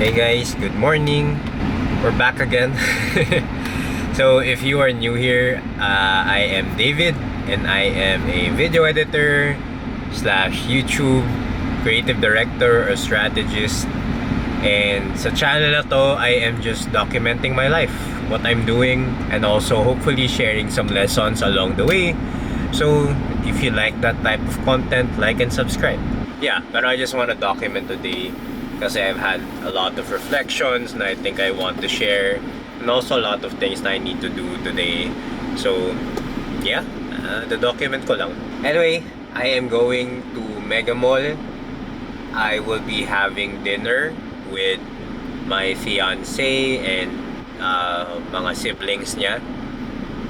Hey guys, good morning. We're back again. So if you are new here, I am David and I am a video editor slash YouTube creative director or strategist. And sa channel na to, I am just documenting my life, what I'm doing, and also hopefully sharing some lessons along the way. So if you like that type of content, like and subscribe. Yeah, but I just want to document today kasi I've had a lot of reflections na I think I want to share, and also a lot of things na I need to do today. So yeah, the document ko lang. Anyway, I am going to Mega Mall. I will be having dinner with my fiance and mga siblings niya.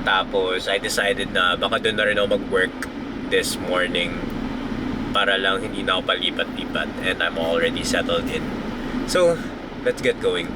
Tapos I decided na baka doon na rin ako mag-work this morning para lang hindi na ako palipat-lipat, and I'm already settled in. So, let's get going.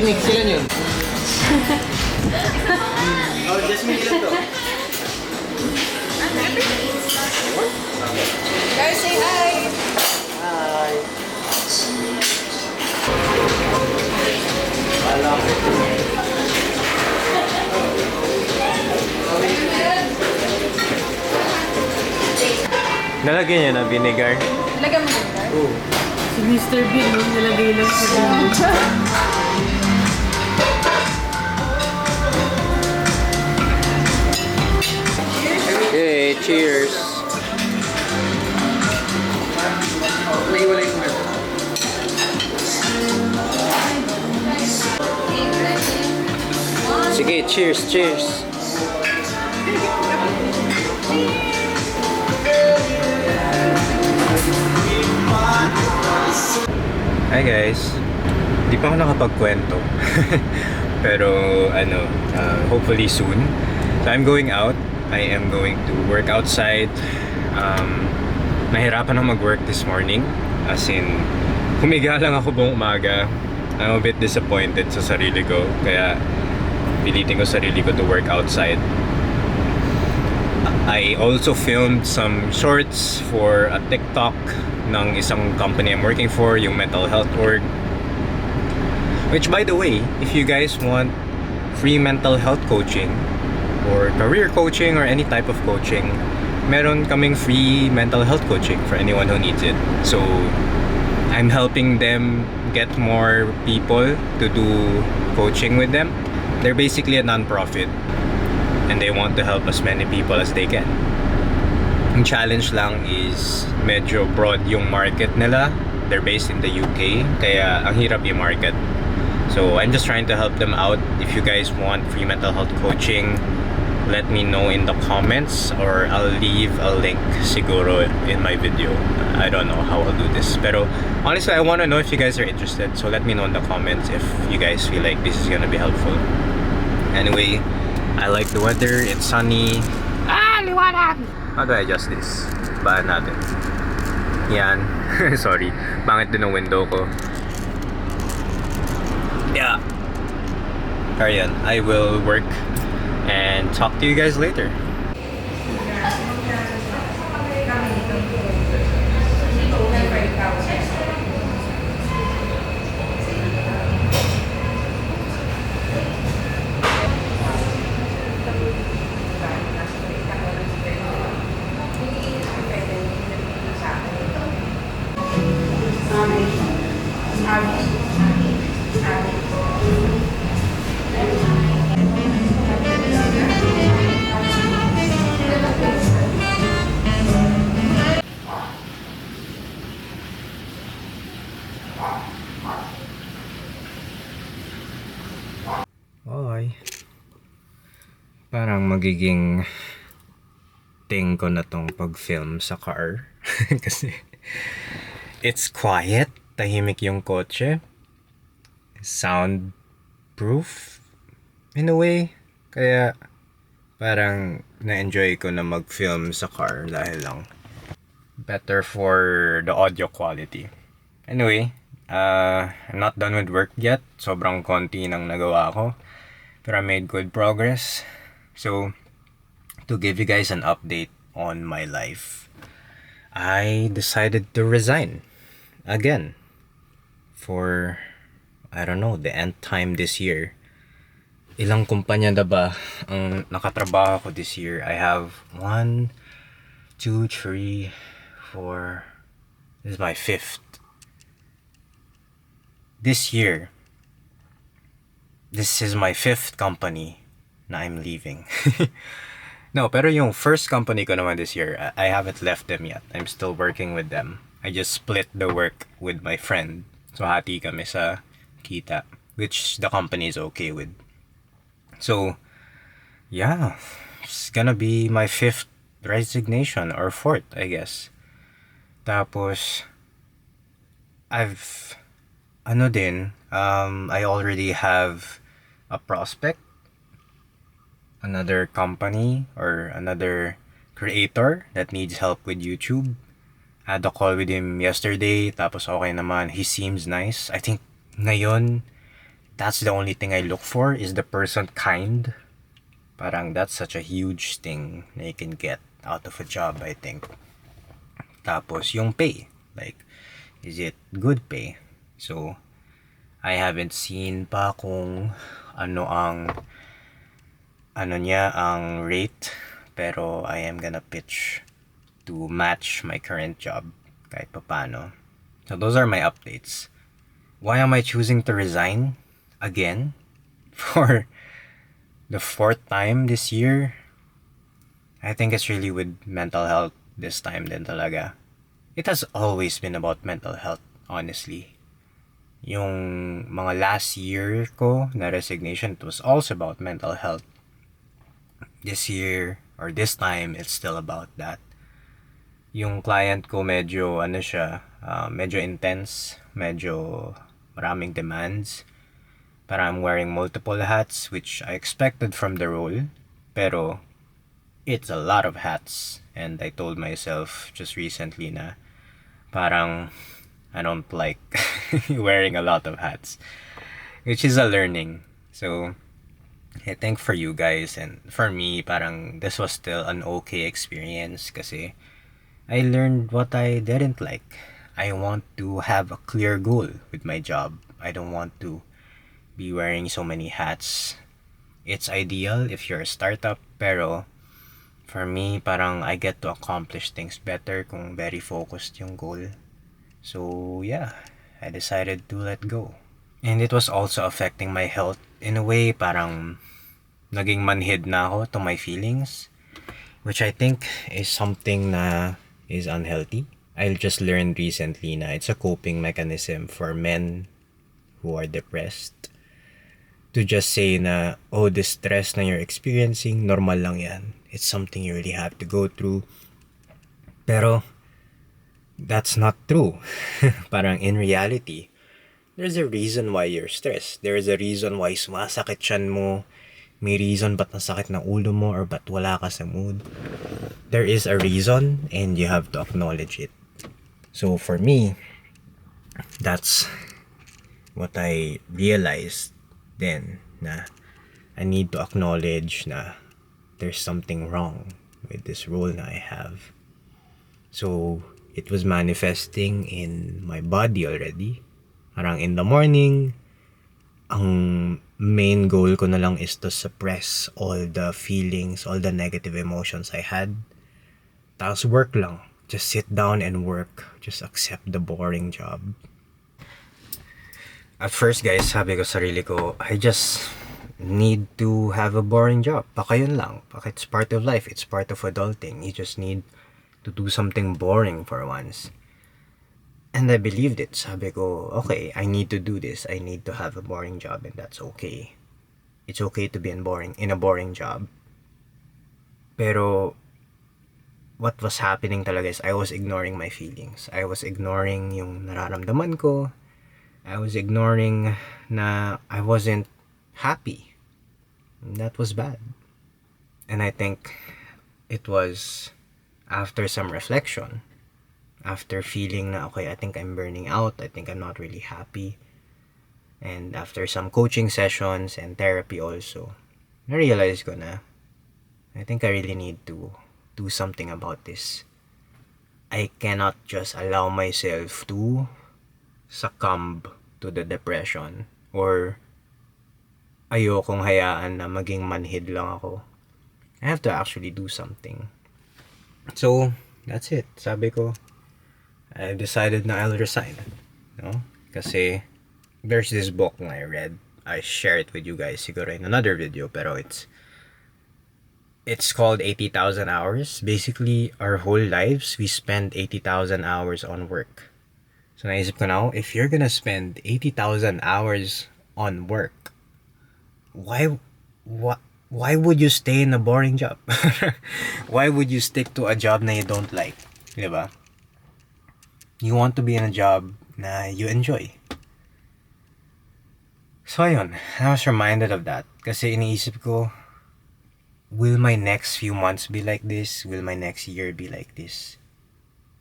Ilan yun? Oh, Jasmine, ilan to? Guys, say hi! Hi! Nalagyan niya na vinegar? Lagyan mo din, guys. Oo. Si Mr. Bean, no? Nilagay lang sa dito. Okay, cheers! Sige, cheers, cheers! Hi guys! Di pa ako nakapagkwento. Pero hopefully soon. So I'm going out. I am going to work outside. Nahirapan ako mag-work this morning. As in, humiga lang ako buong umaga. I'm a bit disappointed sa sarili ko. Kaya pilitin ko sarili ko to work outside. I also filmed some shorts for a TikTok ng isang company I'm working for, yung mental health org. Which, by the way, if you guys want free mental health coaching or career coaching or any type of coaching, meron kaming free mental health coaching for anyone who needs it. So I'm helping them get more people to do coaching with them. They're basically a non-profit and they want to help as many people as they can. Ang challenge lang is medyo broad yung market nila. They're based in the UK, kaya ang hirap yung market. So I'm just trying to help them out. If you guys want free mental health coaching, let me know in the comments or I'll leave a link siguro in my video. I don't know how I'll do this. Pero honestly, I want to know if you guys are interested. So let me know in the comments if you guys feel like this is gonna be helpful. Anyway, I like the weather. It's sunny. Liwanag! How do I adjust this? Baan natin. Yan. Sorry. Pangit din ang window ko. Yeah. Carry on. I will work and talk to you guys later. Okay. Parang magiging thing ko na tong pag-film sa car. Kasi it's quiet. Tahimik yung kotse. Soundproof in a way. Kaya parang na-enjoy ko na mag-film sa car dahil lang better for the audio quality. Anyway, I'm not done with work yet. Sobrang konti nang nagawa ko. But I made good progress. So, to give you guys an update on my life, I decided to resign again for, I don't know, the nth time this year. Ilang kumpanya na ba ang nakatrabaho ko this year? I have 1, 2, 3, 4. This is my 5th. This year, this is my 5th company na I'm leaving. No, pero yung first company ko naman this year, I haven't left them yet. I'm still working with them. I just split the work with my friend. So hati kami sa kita, which the company is okay with. So, yeah, it's gonna be my 5th resignation or 4th, I guess. Tapos, I already have a prospect, another company or another creator that needs help with YouTube. I had a call with him yesterday, tapos okay naman. He seems nice. I think ngayon, that's the only thing I look for, is the person kind. Parang that's such a huge thing na you can get out of a job, I think. Tapos yung pay, like, is it good pay? So, I haven't seen pa kung ano ang rate, pero I am gonna pitch to match my current job kahit paano. So those are my updates. Why am I choosing to resign again for the 4th time this year? I think it's really with mental health this time din talaga. It has always been about mental health, honestly. Yung mga last year ko na resignation, it was also about mental health. This year, or this time, it's still about that. Yung client ko medyo, medyo intense, medyo maraming demands. Parang I'm wearing multiple hats, which I expected from the role. Pero, it's a lot of hats. And I told myself just recently na parang I don't like wearing a lot of hats, which is a learning. So I think for you guys and for me, parang this was still an okay experience kasi I learned what I didn't like. I want to have a clear goal with my job. I don't want to be wearing so many hats. It's ideal if you're a startup, pero for me, parang I get to accomplish things better kung very focused yung goal. So yeah, I decided to let go. And it was also affecting my health in a way, parang naging manhid na ako to my feelings, which I think is something na is unhealthy. I just learned recently na it's a coping mechanism for men who are depressed to just say na, oh, this stress na you're experiencing, normal lang yan. It's something you really have to go through. Pero, that's not true. Parang in reality, there's a reason why you're stressed. There's a reason why sumasakit tiyan mo. May reason ba't nasakit ng ulo mo or ba't wala ka sa mood. There is a reason and you have to acknowledge it. So for me, that's what I realized then, na I need to acknowledge na there's something wrong with this role na I have. So it was manifesting in my body already. Parang in the morning, ang main goal ko na lang is to suppress all the feelings, all the negative emotions I had. Tapos work lang. Just sit down and work. Just accept the boring job. At first guys, sabi ko sarili ko, I just need to have a boring job. Baka yun lang. Baka it's part of life. It's part of adulting. You just need to do something boring for once. And I believed it. Sabi ko, okay, I need to do this. I need to have a boring job and that's okay. It's okay to be in a boring job. Pero what was happening talaga is I was ignoring my feelings. I was ignoring yung nararamdaman ko. I was ignoring na I wasn't happy. And that was bad. And I think it was after some reflection, after feeling na, okay, I think I'm burning out, I think I'm not really happy, and after some coaching sessions and therapy also, na-realize ko na, I think I really need to do something about this. I cannot just allow myself to succumb to the depression or ayokong hayaan na maging manhid lang ako. I have to actually do something. So, that's it. Sabi ko, I decided na I'll resign. No? Kasi there's this book na I read. I share it with you guys siguro in another video, pero it's called 80,000 hours. Basically, our whole lives, we spend 80,000 hours on work. So naisip ko now, if you're gonna spend 80,000 hours on work, why would you stay in a boring job? Why would you stick to a job na you don't like? Diba? You want to be in a job na you enjoy. So ayun, I was reminded of that. Kasi iniisip ko, will my next few months be like this? Will my next year be like this?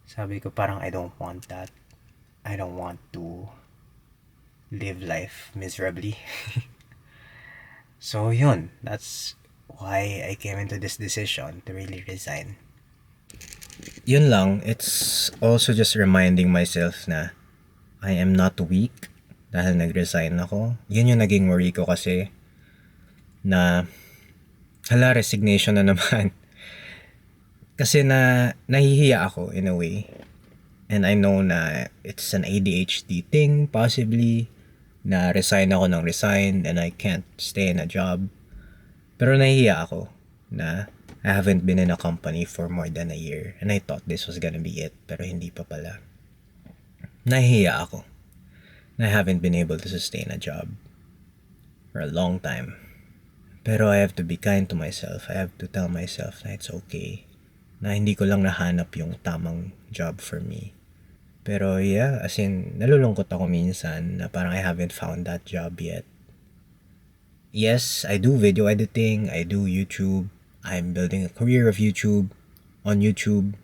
Sabi ko parang I don't want that. I don't want to live life miserably. So yun, that's why I came into this decision to really resign. Yun lang, it's also just reminding myself na I am not weak dahil nag-resign ako. Yun yung naging worry ko kasi na hala, resignation na naman. Kasi nahihiya ako in a way. And I know na it's an ADHD thing, possibly, na resign ako ng resign and I can't stay in a job. Pero nahihiya ako na I haven't been in a company for more than a year and I thought this was gonna be it, pero hindi pa pala. Nahihiya ako na I haven't been able to sustain a job for a long time. Pero I have to be kind to myself. I have to tell myself na it's okay. Na hindi ko lang nahanap yung tamang job for me. Pero yeah, as in, nalulungkot ako minsan na parang I haven't found that job yet. Yes, I do video editing, I do YouTube, I'm building a career of YouTube, on YouTube.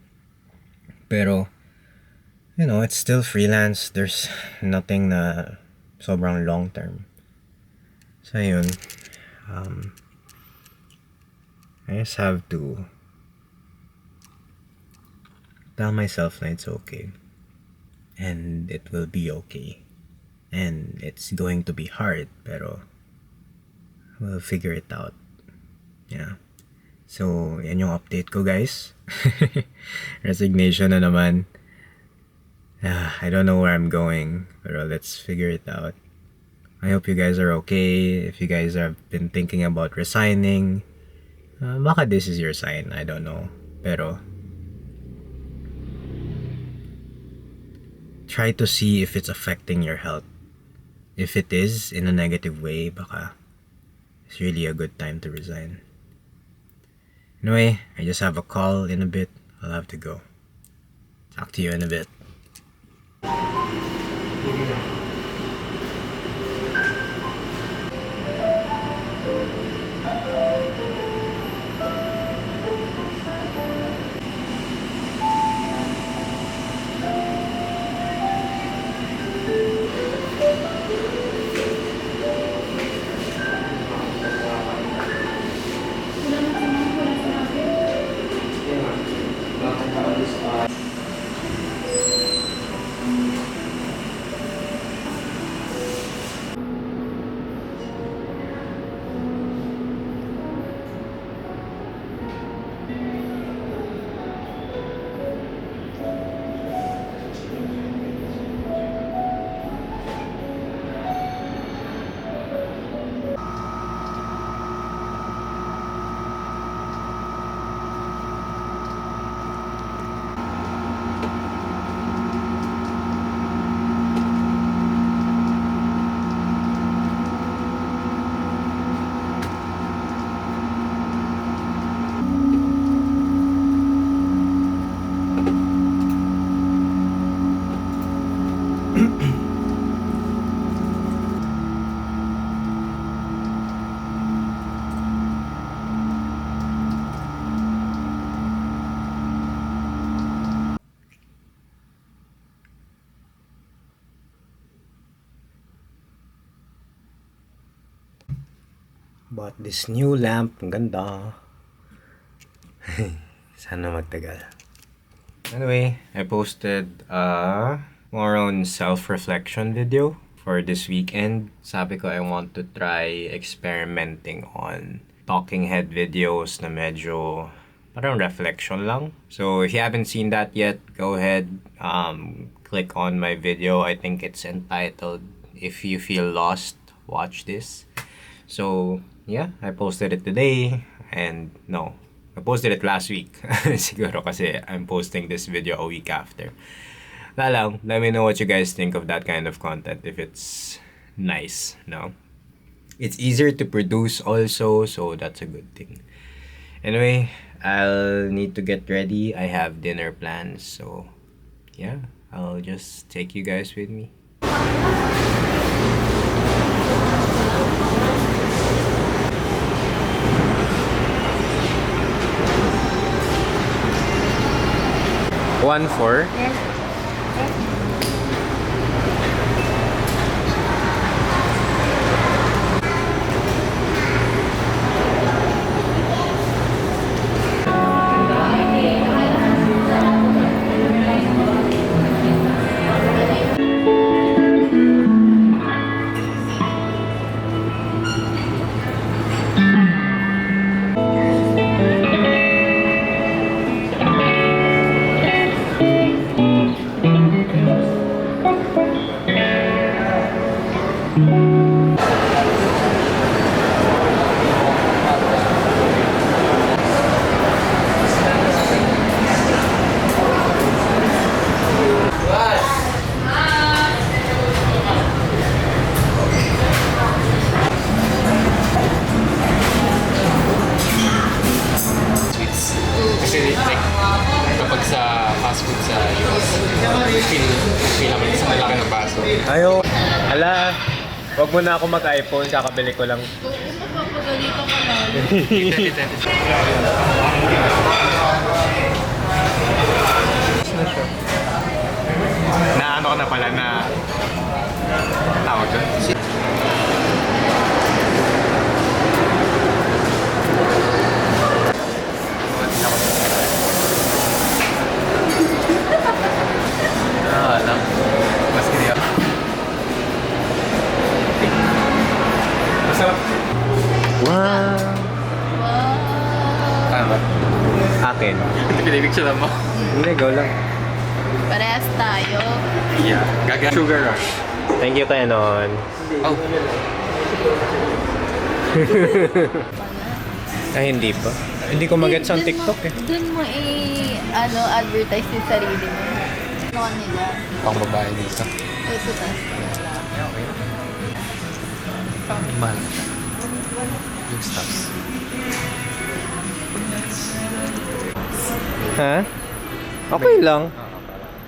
Pero, you know, it's still freelance. There's nothing na sobrang long term. So yun, I just have to tell myself that it's okay. And it will be okay. And it's going to be hard, pero we'll figure it out. Yeah. So, yan yung update ko, guys. Resignation na naman. I don't know where I'm going, pero let's figure it out. I hope you guys are okay. If you guys have been thinking about resigning, baka this is your sign. I don't know. Pero, try to see if it's affecting your health. If it is, in a negative way, baka it's really a good time to resign. Anyway, I just have a call in a bit. I'll have to go. Talk to you in a bit. Bought this new lamp. Ang ganda. Sana magtagal. Anyway, I posted a more on self-reflection video for this weekend. Sabi ko I want to try experimenting on talking head videos na medyo parang reflection lang. So if you haven't seen that yet, go ahead, click on my video. I think it's entitled If You Feel Lost, Watch This. So yeah, I posted it today, and no, I posted it last week. Siguro kasi I'm posting this video a week after. Let me know what you guys think of that kind of content, if it's nice, no? It's easier to produce also, so that's a good thing. Anyway, I'll need to get ready. I have dinner plans, so yeah, I'll just take you guys with me. One for? Yes. Kasi like, kapag sa fast food sa US, feel naman sa malaki ng baso. Ayo, ala, wag mo na ako mag-iPhone, kakabili ko lang. Magpapagalitan ka na. Na ano ko na pala na tawag doon? Wow! Tama. Akin. Pinipicture mo. Hindi, go lang. Parehas tayo. Yeah. Gaga Sugar Rush. Thank you kay Non. Oh. Ay, hindi pa. Hindi ko magets ang TikTok eh. Doon mo advertise yung sarili mo. Ano nila? Pang babae dito. Ito tas. Mahal. Yung stuffs. Ha? Okay lang.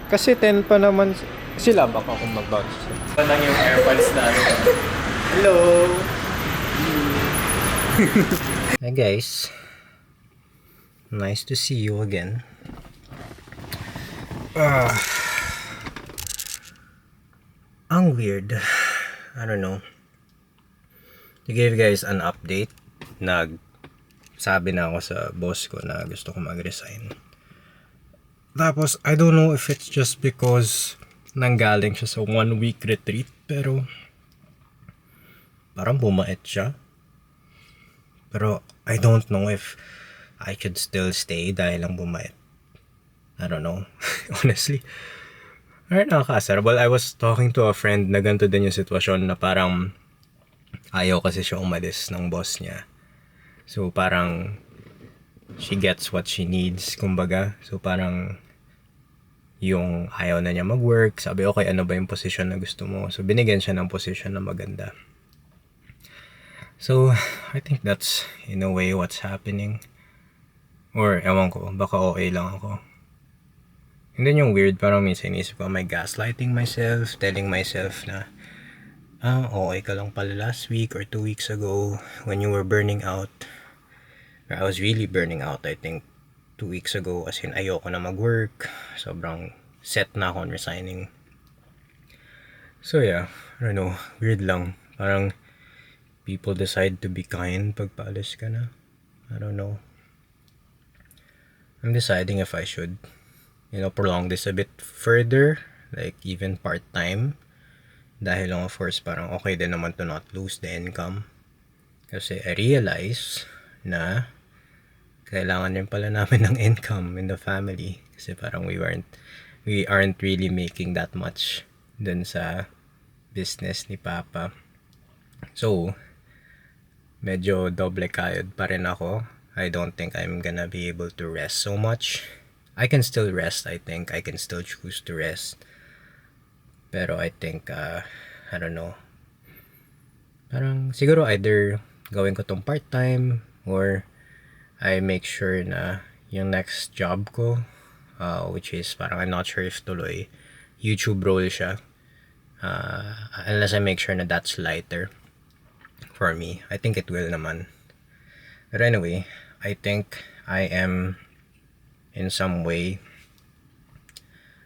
Kasi 10 pa naman sila baka kung mag-bounce sila. Ito lang yung AirPods na ano. Hello! Hi guys. Nice to see you again. Ang weird. I don't know. To give you guys an update, sabi na ako sa boss ko na gusto ko mag-resign. Tapos, I don't know if it's just because nanggaling siya sa 1-week retreat, pero parang bumait siya. Pero I don't know if I should still stay dahil lang bumait. I don't know. Honestly. Alright, nakakasar. Well, I was talking to a friend na ganito din yung sitwasyon na parang ayaw kasi siya umalis ng boss niya. So parang she gets what she needs, kumbaga. So parang yung ayaw na niya mag-work, sabi okay, ano ba yung position na gusto mo? So binigyan siya ng position na maganda. So I think that's in a way what's happening. Or ewan ko, baka okay lang ako. And then yung weird, parang minsan inisip ko, am I gaslighting myself, telling myself na okay ka lang pala last week or 2 weeks ago when you were burning out. I was really burning out, I think 2 weeks ago, as in ayoko na mag-work, sobrang set na ako on resigning. So yeah, I don't know, weird lang, parang people decide to be kind pag paalis ka na. I don't know. I'm deciding if I should, prolong this a bit further, like even part-time, dahil lang of course parang okay din naman to not lose the income. Kasi I realize na kailangan din pala namin ng income in the family kasi parang we aren't really making that much dun sa business ni Papa. So medyo doble kayod pa rin ako. I don't think I'm gonna be able to rest so much. I can still rest, I think. I can still choose to rest. Pero I think, I don't know. Parang siguro either gawin ko tong part-time or I make sure na yung next job ko, which is parang I'm not sure if tuloy YouTube role siya. Unless I make sure na that's lighter for me. I think it will naman. But anyway, I think I am in some way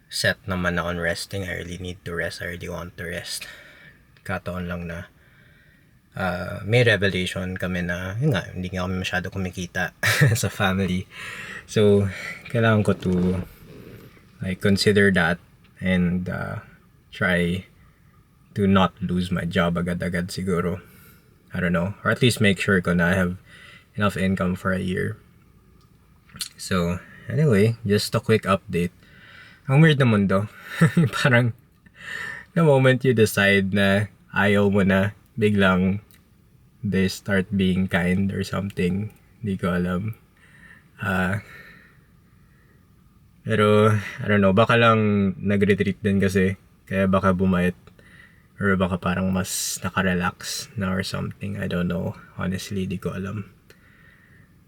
set naman na on resting. I really need to rest. I really want to rest. Kataon lang na may revelation kami na yun nga, hindi nga kami masyado kumikita sa family. So, kailangan ko to consider that and try to not lose my job agad-agad siguro. I don't know. Or at least make sure ko na I have enough income for a year. So, anyway, just a quick update. Ang weird na mundo. Parang, the moment you decide na ayaw mo na, biglang they start being kind or something. Hindi ko alam. Pero, I don't know, baka lang nag-retreat din kasi. Kaya baka bumait. Or baka parang mas nakarelax na or something. I don't know. Honestly, di ko alam.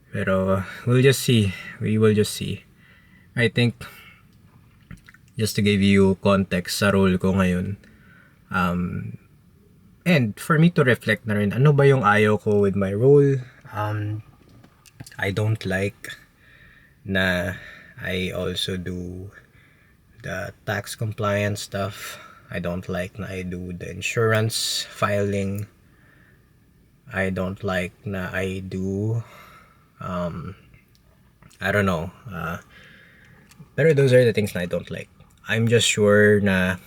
Pero, we'll just see. We will just see. I think, just to give you context sa role ko ngayon, and for me to reflect na rin, ano ba yung ayaw ko with my role? I don't like na I also do the tax compliance stuff. I don't like na I do the insurance filing. I don't like na I do I don't know. Pero those are the things na I don't like. I'm just sure na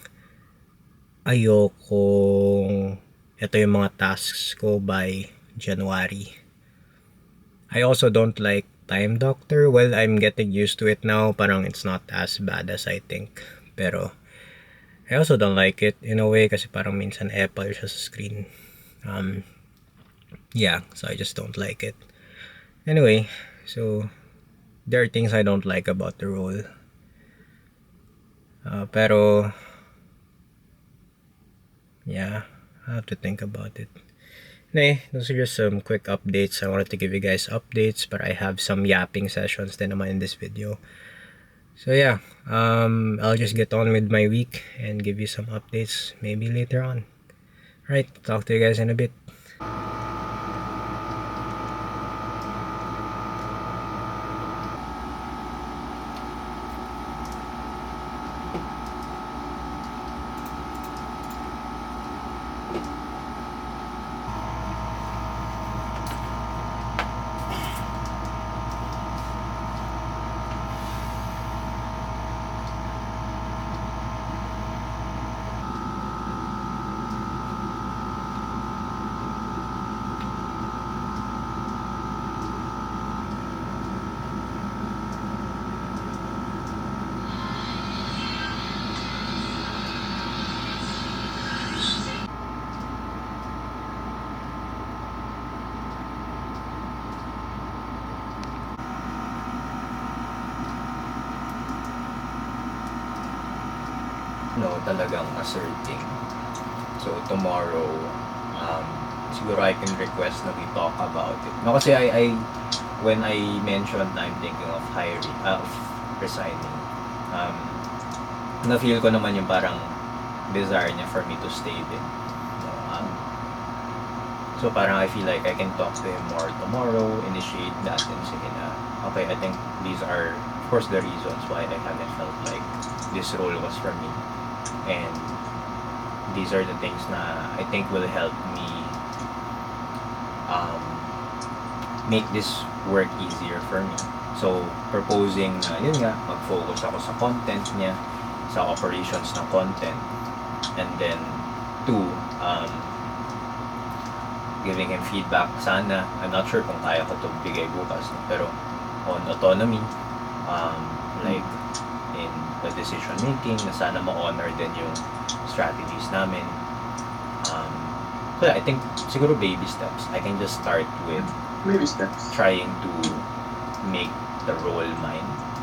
ayokong ito yung mga tasks ko by January. I also don't like Time Doctor. Well, I'm getting used to it now. Parang it's not as bad as I think. Pero I also don't like it in a way kasi parang minsan epal siya sa screen. Yeah, so I just don't like it. Anyway, so there are things I don't like about the role. Pero yeah, I have to think about it. Anyway, those are just some quick updates. I wanted to give you guys updates, but I have some yapping sessions din naman in this video. So yeah, I'll just get on with my week and give you some updates maybe later on. Alright, talk to you guys in a bit. No, talagang asserting. So tomorrow, siguro I can request na we talk about it. No, kasi when I mentioned I'm thinking of resigning, na-feel ko naman yung parang desire niya for me to stay din. No, so parang I feel like I can talk to him more tomorrow, initiate that, and sige na, okay, I think these are, of course, the reasons why I haven't felt like this role was for me. And these are the things na I think will help me make this work easier for me. So, proposing na yun nga, mag-focus ako sa content niya, sa operations ng content, and then giving him feedback sana. I'm not sure kung kaya ko to bigay bukas, no? Pero on autonomy, like in the decision making, na sana ma-honor din yung strategies namin. So yeah, I think siguro baby steps. I can just start with Baby steps. trying to make the role mine.